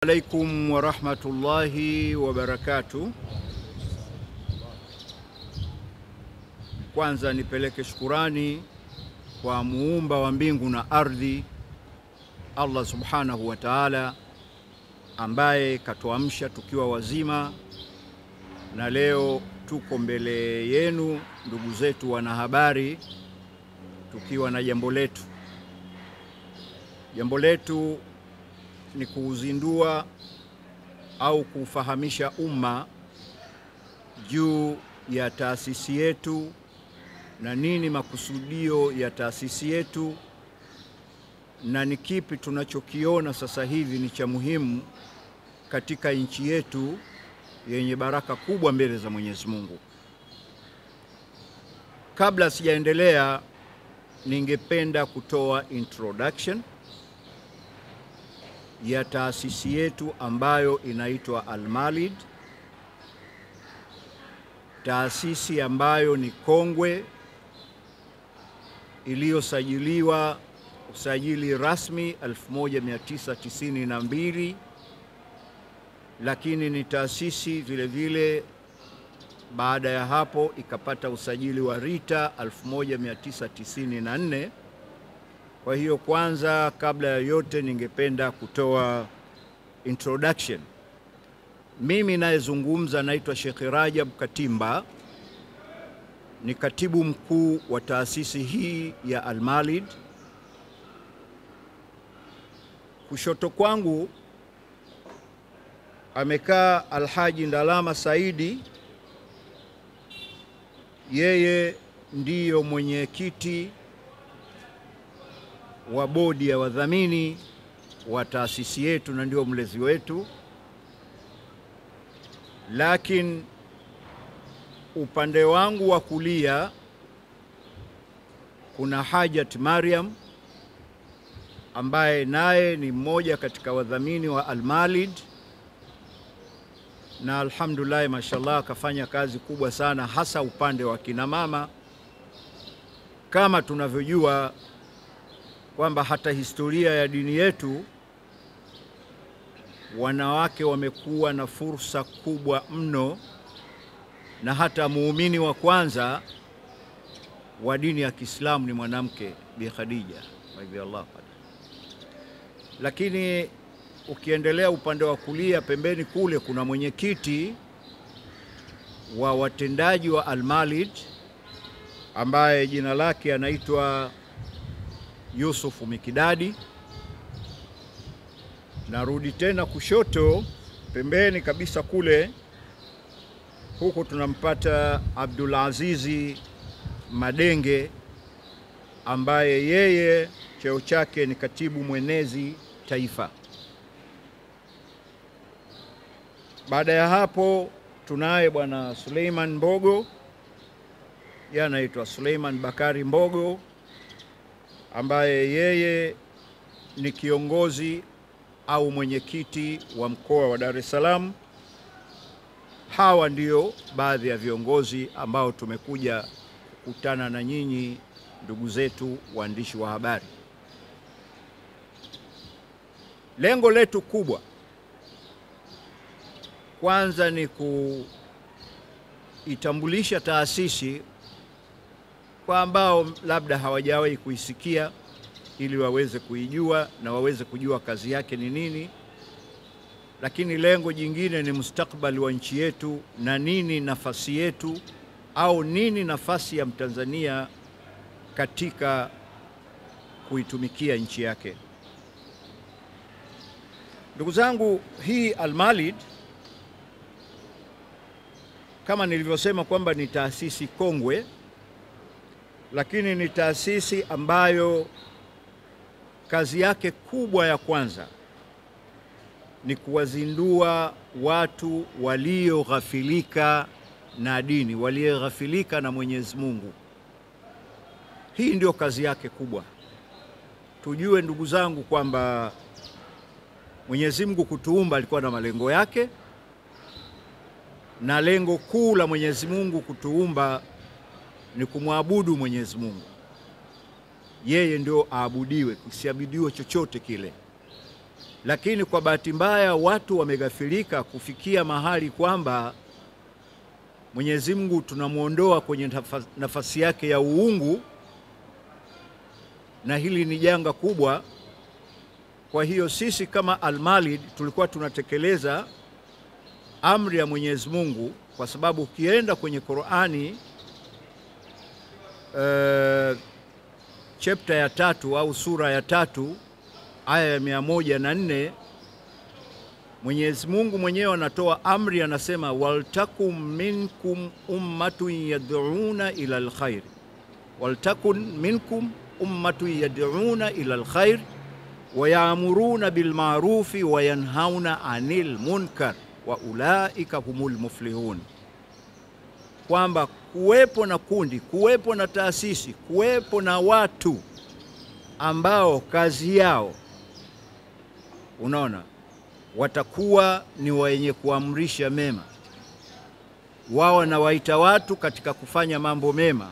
Alaikum wa rahmatullahi wa barakatuh. Kwanza nipeleke shukurani kwa muumba wa mbingu na ardhi, Allah subhanahu wa ta'ala, ambaye katuamsha tukiwa wazima na leo tuko mbele yenu ndugu zetu wanahabari, tukiwa na jambo letu. Jambo letu ni kuuzindua au kufahamisha umma juu ya taasisi yetu na nini makusudio ya taasisi yetu na ni kipi tunachokiona sasa hivi ni cha muhimu katika nchi yetu yenye baraka kubwa mbele za Mwenyezi Mungu. Kabla sijaendelea, ningependa kutoa introduction ya taasisi yetu ambayo inaitwa Al-Malid, taasisi ambayo ni kongwe iliyosajiliwa usajili rasmi 1992, lakini ni taasisi vile vile baada ya hapo ikapata usajili wa RITA 1994. Kwa hiyo kwanza, kabla ya yote, ningependa kutoa introduction. Mimi nayezungumza naitwa Sheikh Rajab Katimba, ni katibu mkuu wa taasisi hii ya Al-Malid. Kushoto kwangu amekaa Alhaji Ndalama Saidi, yeye ndiyo mwenyekiti wa bodi ya wadhamini wa taasisi yetu na ndio mlezi wetu. Lakini upande wangu wa kulia kuna Hajat Mariam ambaye naye ni mmoja katika wadhamini wa Al-Malid, na alhamdulillah mashallah akafanya kazi kubwa sana, hasa upande wa kina mama. Kama tunavyojua kwamba hata historia ya dini yetu wanawake wamekuwa na fursa kubwa mno, na hata muumini wa kwanza wa dini ya Kiislamu ni mwanamke, Bi Khadija radhiyallahu anha. Lakini ukiendelea upande wa kulia pembeni kule kuna mwenyekiti wa watendaji wa Al-Malid ambaye jina lake anaitwa Yusuf Mikidadi. Narudi tena kushoto pembeni kabisa kule, huko tunampata Abdul Azizi Madenge ambaye yeye cheo chake ni katibu mwenezi taifa. Baada ya hapo tunaye bwana Suleiman Mbogo, yeye anaitwa Suleiman Bakari Mbogo, ambaye yeye ni kiongozi au mwenyekiti wa mkoa wa Dar es Salaam. Hawa ndio baadhi ya viongozi ambao tumekuja kukutana na nyinyi ndugu zetu waandishi wa habari. Lengo letu kubwa kwanza ni kuitambulisha taasisi kwa ambao labda hawajawahi kuisikia, ili waweze kuijua na waweze kujua kazi yake ni nini. Lakini lengo jingine ni mustakabali wa nchi yetu na nini nafasi yetu au nini nafasi ya Mtanzania katika kuitumikia nchi yake. Ndugu zangu, hii Al-Malid kama nilivyosema kwamba ni taasisi kongwe, lakini ni taasisi ambayo kazi yake kubwa ya kwanza ni kuwazindua watu walioghafilika na dini, walioghafilika na Mwenyezi Mungu. Hii ndio kazi yake kubwa. Tujue ndugu zangu kwamba Mwenyezi Mungu kutuumba alikuwa na malengo yake, na lengo kuu la Mwenyezi Mungu kutuumba ni kumwabudu Mwenyezi Mungu. Yeye ndio aabudiwe, kusiabudiwe chochote kile. Lakini kwa bahati mbaya watu wameghafilika kufikia mahali kwamba Mwenyezi Mungu tunamuondoa kwenye nafasi yake ya uungu, na hili ni janga kubwa. Kwa hiyo sisi kama Al-Malid tulikuwa tunatekeleza amri ya Mwenyezi Mungu, kwa sababu ukienda kwenye Qur'ani chapter ya 3 au sura ya 3 aya ya 104, Mwenyezi Mungu mwenyewe anatoa amri, anasema waltakum minkum ummatun yad'una ila alkhair, waltakun minkum ummatun yad'una ila alkhair wa ya'muruna bil ma'rufi wa yanhauna 'anil munkar wa ulaika humul muflihun. Kwamba kuwepo na kundi, kuwepo na taasisi, kuwepo na watu ambao kazi yao, unaona, watakuwa ni wenye kuamrisha mema. Wao na waita watu katika kufanya mambo mema,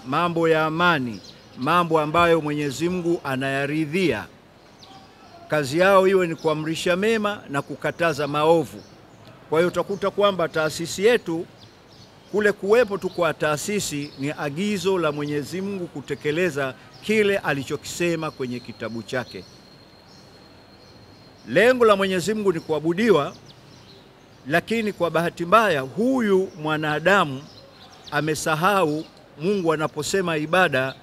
mambo ya amani, mambo ambayo Mwenyezi Mungu anayaridhia. Kazi yao iwe ni kuamrisha mema na kukataza maovu. Kwa hiyo utakuta kwamba taasisi yetu, kule kuwepo tu kwa taasisi ni agizo la Mwenyezi Mungu kutekeleza kile alichokisema kwenye kitabu chake. Lengo la Mwenyezi Mungu ni kuabudiwa, lakini kwa bahati mbaya huyu mwanadamu amesahau Mungu anaposema ibada,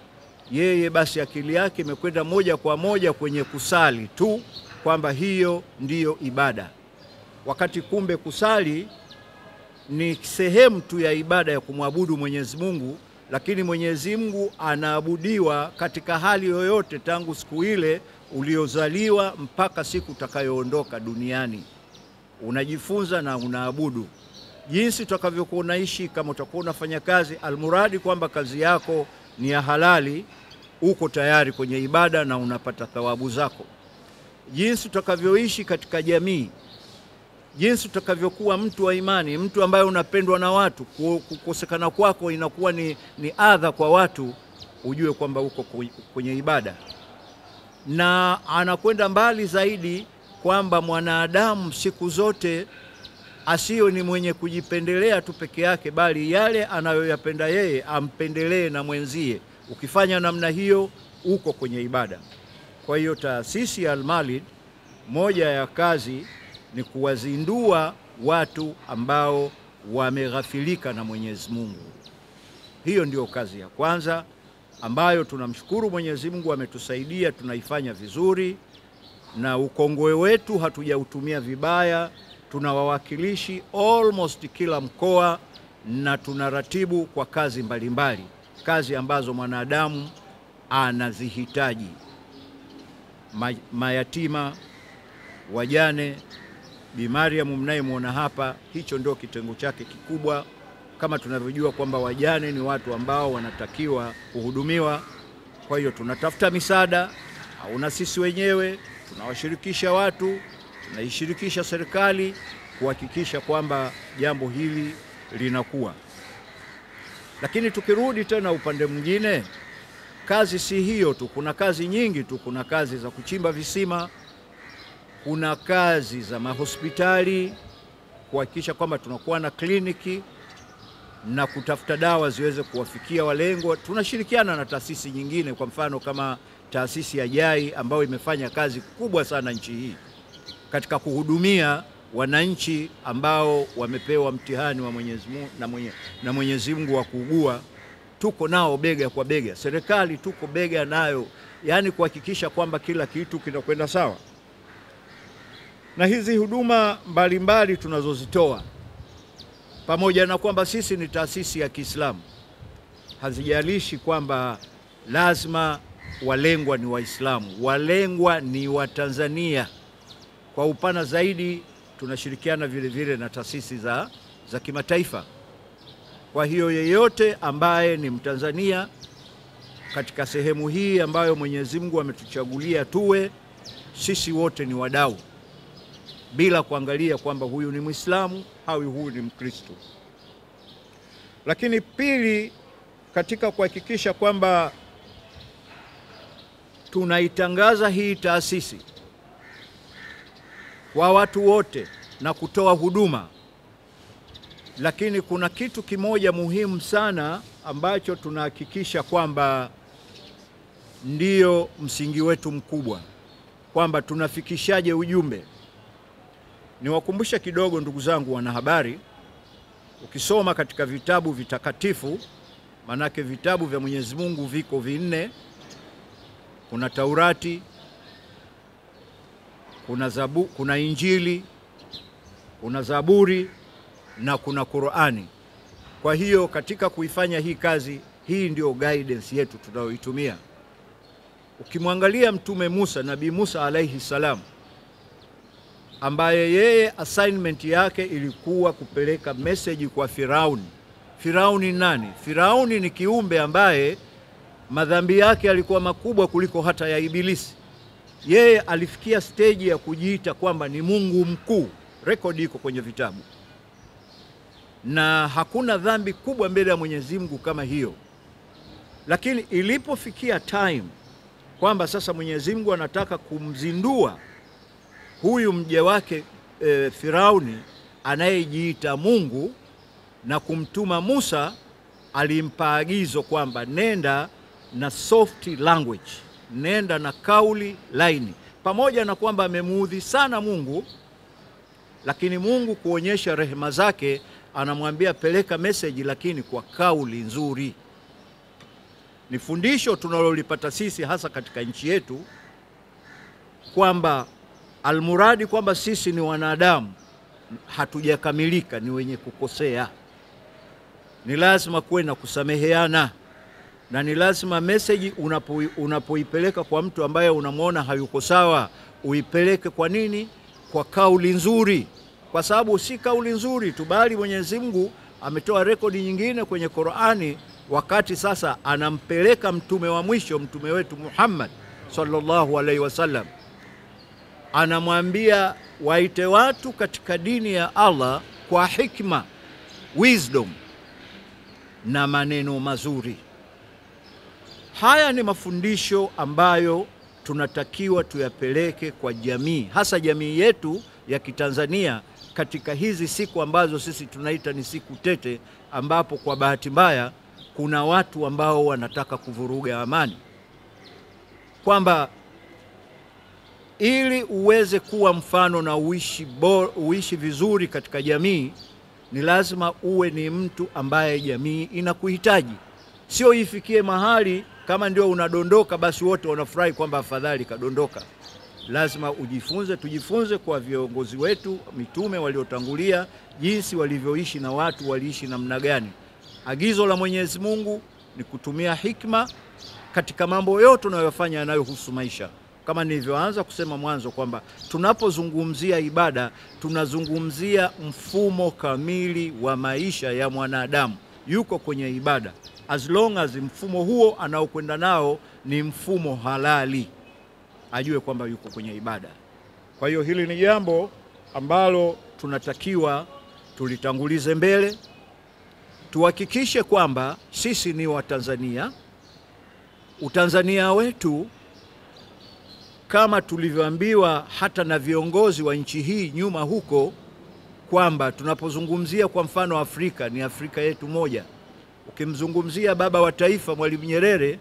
yeye basi akili yake imekwenda moja kwa moja kwenye kusali tu, kwamba hiyo ndiyo ibada. Wakati kumbe kusali ni sehemu tu ya ibada ya kumwabudu Mwenyezi Mungu, lakini Mwenyezi Mungu anaabudiwa katika hali yoyote tangu siku ile uliozaliwa mpaka siku utakayoondoka duniani. Unajifunza na unaabudu. Jinsi utakavyokuwa unaishi, kama utakuwa unafanya kazi, almuradi kwamba kazi yako ni ya halali, uko tayari kwenye ibada na unapata thawabu zako. Jinsi utakavyoishi katika jamii, jinsi utakavyokuwa mtu wa imani, mtu ambaye unapendwa na watu, kukosekana kwako inakuwa ni adha kwa watu, ujue kwamba uko kwenye ibada. Na anakwenda mbali zaidi kwamba mwanadamu siku zote asiyo ni mwenye kujipendelea tu peke yake, bali yale anayoyapenda yeye ampendelee na mwenzie. Ukifanya namna hiyo uko kwenye ibada. Kwa hiyo taasisi ya Al-Malid, moja ya kazi ni kuwazindua watu ambao wameghafilika na Mwenyezi Mungu. Hiyo ndio kazi ya kwanza ambayo tunamshukuru Mwenyezi Mungu ametusaidia, tunaifanya vizuri, na ukongwe wetu hatujautumia vibaya. Tuna wawakilishi almost kila mkoa, na tunaratibu kwa kazi mbalimbali, kazi ambazo mwanadamu anazihitaji. Mayatima, wajane, Bi Mariam mnayemwona hapa, hicho ndio kitengo chake kikubwa. Kama tunavyojua kwamba wajane ni watu ambao wanatakiwa kuhudumiwa. Kwa hiyo tunatafuta misaada, au na sisi wenyewe tunawashirikisha watu, tunaishirikisha serikali kuhakikisha kwamba jambo hili linakuwa. Lakini tukirudi tena upande mwingine, kazi si hiyo tu, kuna kazi nyingi tu. Kuna kazi za kuchimba visima, kuna kazi za mahospitali, kuhakikisha kwamba tunakuwa na kliniki na kutafuta dawa ziweze kuwafikia walengwa. Tunashirikiana na taasisi nyingine, kwa mfano kama taasisi ya JAI ambayo imefanya kazi kubwa sana nchi hii katika kuhudumia wananchi ambao wamepewa mtihani wa Mwenyezi Mungu na Mwenyezi Mungu wa kuugua. Tuko nao bega kwa bega, serikali tuko bega nayo, yani kuhakikisha kwamba kila kitu kinakwenda sawa. Na hizi huduma mbalimbali tunazozitoa, pamoja na kwamba sisi ni taasisi ya Kiislamu, hazijalishi kwamba lazima walengwa ni Waislamu. Walengwa ni Watanzania. Kwa upana zaidi tunashirikiana vile vile na taasisi za kimataifa. Kwa hiyo yeyote ambaye ni Mtanzania katika sehemu hii ambayo Mwenyezi Mungu ametuchagulia tuwe, sisi wote ni wadau, bila kuangalia kwamba huyu ni Muislamu au huyu ni Mkristo. Lakini pili, katika kuhakikisha kwamba tunaitangaza hii taasisi kwa watu wote na kutoa huduma. Lakini kuna kitu kimoja muhimu sana ambacho tunahakikisha kwamba ndio msingi wetu mkubwa, kwamba tunafikishaje ujumbe. Niwakumbusha kidogo ndugu zangu wanahabari, ukisoma katika vitabu vitakatifu, manake vitabu vya Mwenyezi Mungu viko 4, kuna Taurati, kuna Injili, kuna Zaburi na kuna Qur'ani. Kwa hiyo katika kuifanya hii kazi, hii ndio guidance yetu tunayoitumia. Ukimwangalia Mtume Musa, Nabii Musa alayhi salam, ambaye yeye assignment yake ilikuwa kupeleka message kwa Firauni. Firauni nani? Firauni ni kiumbe ambaye madhambi yake yalikuwa makubwa kuliko hata ya Ibilisi. Yeye alifikia stage ya kujiita kwamba ni Mungu mkuu. Rekodi iko kwenye vitabu. Na hakuna dhambi kubwa mbele ya Mwenyezi Mungu kama hiyo. Lakini ilipofikia time kwamba sasa Mwenyezi Mungu anataka kumzindua huyu mja wake Firauni anayejiita Mungu na kumtuma Musa, alimpa agizo kwamba nenda na soft language, nenda na kauli laini. Pamoja na kwamba amemuudhi sana Mungu, lakini Mungu kuonyesha rehema zake anamwambia peleka message lakini kwa kauli nzuri. Ni fundisho tunalolipata sisi hasa katika nchi yetu, kwamba almuradi kwamba sisi ni wanadamu, hatujakamilika, ni wenye kukosea. Ni lazima kuwe na kusameheana, na ni lazima message unapoipeleka kwa mtu ambaye unamwona hayuko sawa, uipeleke kwa nini? Kwa kauli nzuri. Kwa sababu si kauli nzuri tu, bali Mwenyezi Mungu ametoa rekodi nyingine kwenye Qur'ani, wakati sasa anampeleka mtume wa mwisho, mtume wetu Muhammad sallallahu alaihi wasallam, anamwambia waite watu katika dini ya Allah kwa hikma, wisdom na maneno mazuri. Haya ni mafundisho ambayo tunatakiwa tuyapeleke kwa jamii, hasa jamii yetu ya Kitanzania, katika hizi siku ambazo sisi tunaita ni siku tete, ambapo kwa bahati mbaya kuna watu ambao wanataka kuvuruga amani. Kwamba ili uweze kuwa mfano na uishi vizuri katika jamii, ni lazima uwe ni mtu ambaye jamii inakuhitaji. Sio ifikie mahali kama ndio unadondoka basi wote wanafurahi kwamba afadhali kadondoka. Lazima tujifunze kwa viongozi wetu, mitume waliotangulia, jinsi walivyoishi na watu, waliishi namna gani. Agizo la Mwenyezi Mungu ni kutumia hikma katika mambo yote tunayofanya yanayohusu maisha. Kama nilivyoanza kusema mwanzo kwamba tunapozungumzia ibada, tunazungumzia mfumo kamili wa maisha ya mwanadamu. Yuko kwenye ibada, as long as mfumo huo anaokwenda nao ni mfumo halali, ajue kwamba yuko kwenye ibada. Kwa hiyo hili ni jambo ambalo tunatakiwa tulitangulize mbele. Tuhakikishe kwamba sisi ni Watanzania. Utanzania wetu, kama tulivyoambiwa hata na viongozi wa nchi hii nyuma huko, kwamba tunapozungumzia kwa mfano Afrika, ni Afrika yetu moja. Ukimzungumzia baba wa taifa Mwalimu Nyerere,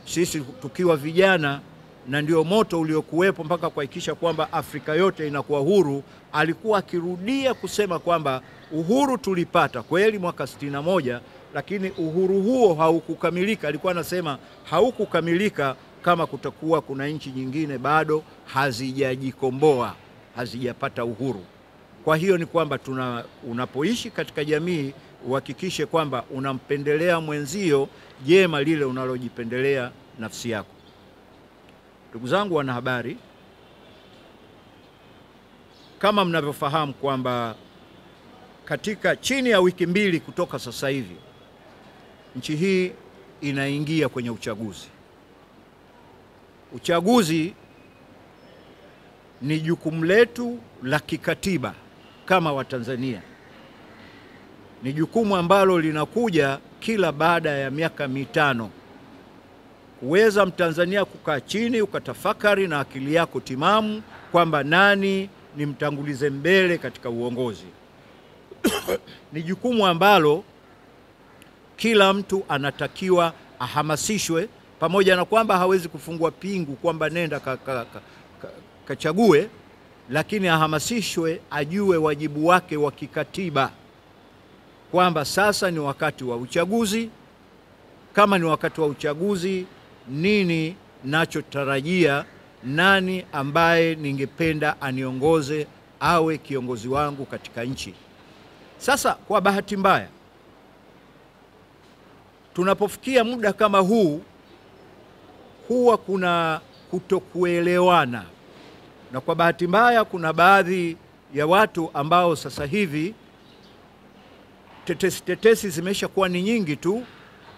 sisi tukiwa vijana, na ndio moto uliokuwepo mpaka kuhakikisha kwamba Afrika yote inakuwa huru, alikuwa akirudia kusema kwamba uhuru tulipata kweli mwaka 61, lakini uhuru huo haukukamilika. Alikuwa anasema haukukamilika kama kutakuwa kuna nchi nyingine bado hazijajikomboa, hazijapata uhuru. Kwa hiyo ni kwamba unapoishi katika jamii, uhakikishe kwamba unampendelea mwenzio jema lile unalojipendelea nafsi yako. Ndugu zangu wanahabari, kama mnavyofahamu kwamba katika chini ya wiki 2 kutoka sasa hivi, nchi hii inaingia kwenye uchaguzi. Uchaguzi ni jukumu letu la kikatiba kama Watanzania. Ni jukumu ambalo linakuja kila baada ya miaka 5. Kuweza Mtanzania kukaa chini ukatafakari na akili yako timamu kwamba nani nimtangulize mbele katika uongozi. Ni jukumu ambalo kila mtu anatakiwa ahamasishwe, pamoja na kwamba hawezi kufungua pingu kwamba nenda kachague, lakini ahamasishwe, ajue wajibu wake wa kikatiba kwamba sasa ni wakati wa uchaguzi. Kama ni wakati wa uchaguzi, nini nachotarajia, nani ambaye ningependa aniongoze awe kiongozi wangu katika nchi. Sasa kwa bahati mbaya, tunapofikia muda kama huu, huwa kuna kutokuelewana, na kwa bahati mbaya kuna baadhi ya watu ambao sasa hivi tetesi zimesha kuwa ni nyingi tu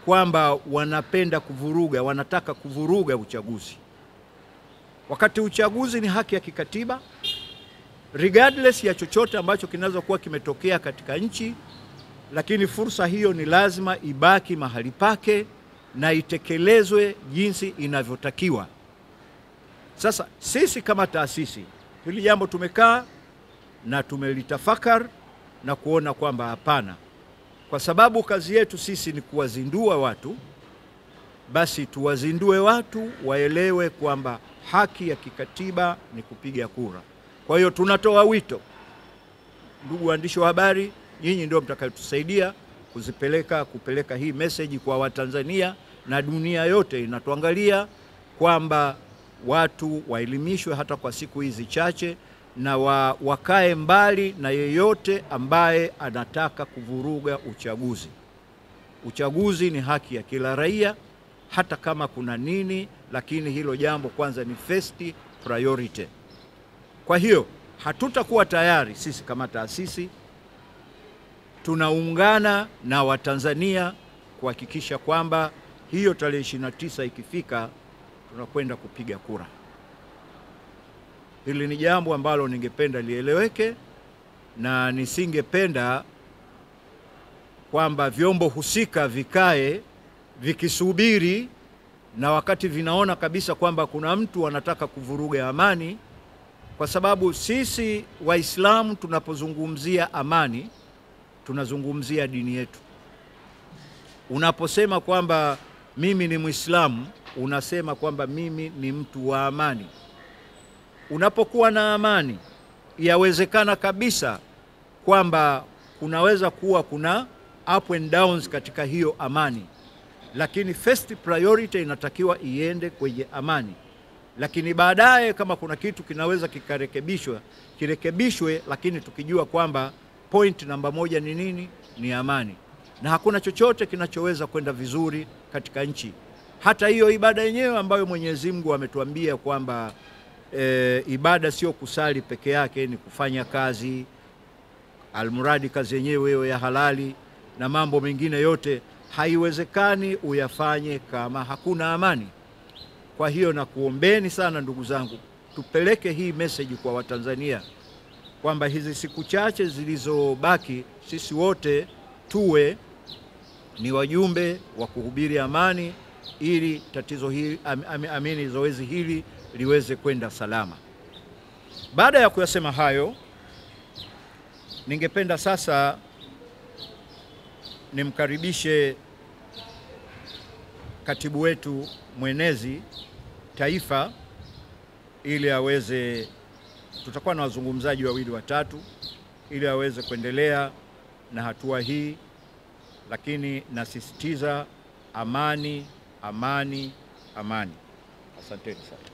kwamba wanapenda kuvuruga, wanataka kuvuruga uchaguzi. Wakati uchaguzi ni haki ya kikatiba, regardless ya chochote ambacho kinaweza kuwa kimetokea katika nchi, lakini fursa hiyo ni lazima ibaki mahali pake na itekelezwe jinsi inavyotakiwa. Sasa sisi kama taasisi, hili jambo tumekaa na tumelitafakari na kuona kwamba hapana, kwa sababu kazi yetu sisi ni kuwazindua watu, basi tuwazindue watu waelewe kwamba haki ya kikatiba ni kupiga kura. Kwa hiyo tunatoa wito, ndugu waandishi wa habari, nyinyi ndio mtakayotusaidia kupeleka hii message kwa Watanzania na dunia yote inatuangalia, kwamba watu waelimishwe hata kwa siku hizi chache, na wakae mbali na yeyote ambaye anataka kuvuruga uchaguzi. Uchaguzi ni haki ya kila raia, hata kama kuna nini, lakini hilo jambo kwanza ni first priority. Kwa hiyo hatutakuwa tayari sisi kama taasisi, tunaungana na Watanzania kuhakikisha kwamba hiyo tarehe 29 ikifika tunakwenda kupiga kura. Hili ni jambo ambalo ningependa lieleweke, na nisingependa kwamba vyombo husika vikae vikisubiri, na wakati vinaona kabisa kwamba kuna mtu anataka kuvuruga amani, kwa sababu sisi Waislamu tunapozungumzia amani tunazungumzia dini yetu. Unaposema kwamba mimi ni Muislamu, unasema kwamba mimi ni mtu wa amani. Unapokuwa na amani, yawezekana kabisa kwamba kunaweza kuwa kuna up and downs katika hiyo amani, lakini first priority inatakiwa iende kwenye amani. Lakini baadaye kama kuna kitu kinaweza kirekebishwe, lakini tukijua kwamba point namba moja ni nini? Ni amani. Na hakuna chochote kinachoweza kwenda vizuri katika nchi. Hata hiyo ibada yenyewe ambayo Mwenyezi Mungu ametuambia kwamba ibada sio kusali peke yake, ni kufanya kazi, almuradi kazi yenyewe ya halali, na mambo mengine yote haiwezekani uyafanye kama hakuna amani. Kwa hiyo na kuombeni sana ndugu zangu, tupeleke hii message kwa Watanzania kwamba hizi siku chache zilizobaki sisi wote tuwe ni wajumbe wa kuhubiri amani, ili tatizo hili zoezi hili liweze kwenda salama. Baada ya kuyasema hayo, ningependa sasa nimkaribishe katibu wetu mwenezi taifa, ili aweze, tutakuwa na wazungumzaji wawili watatu, ili aweze kuendelea na hatua hii, lakini nasisitiza amani, amani, amani. Asanteni sana.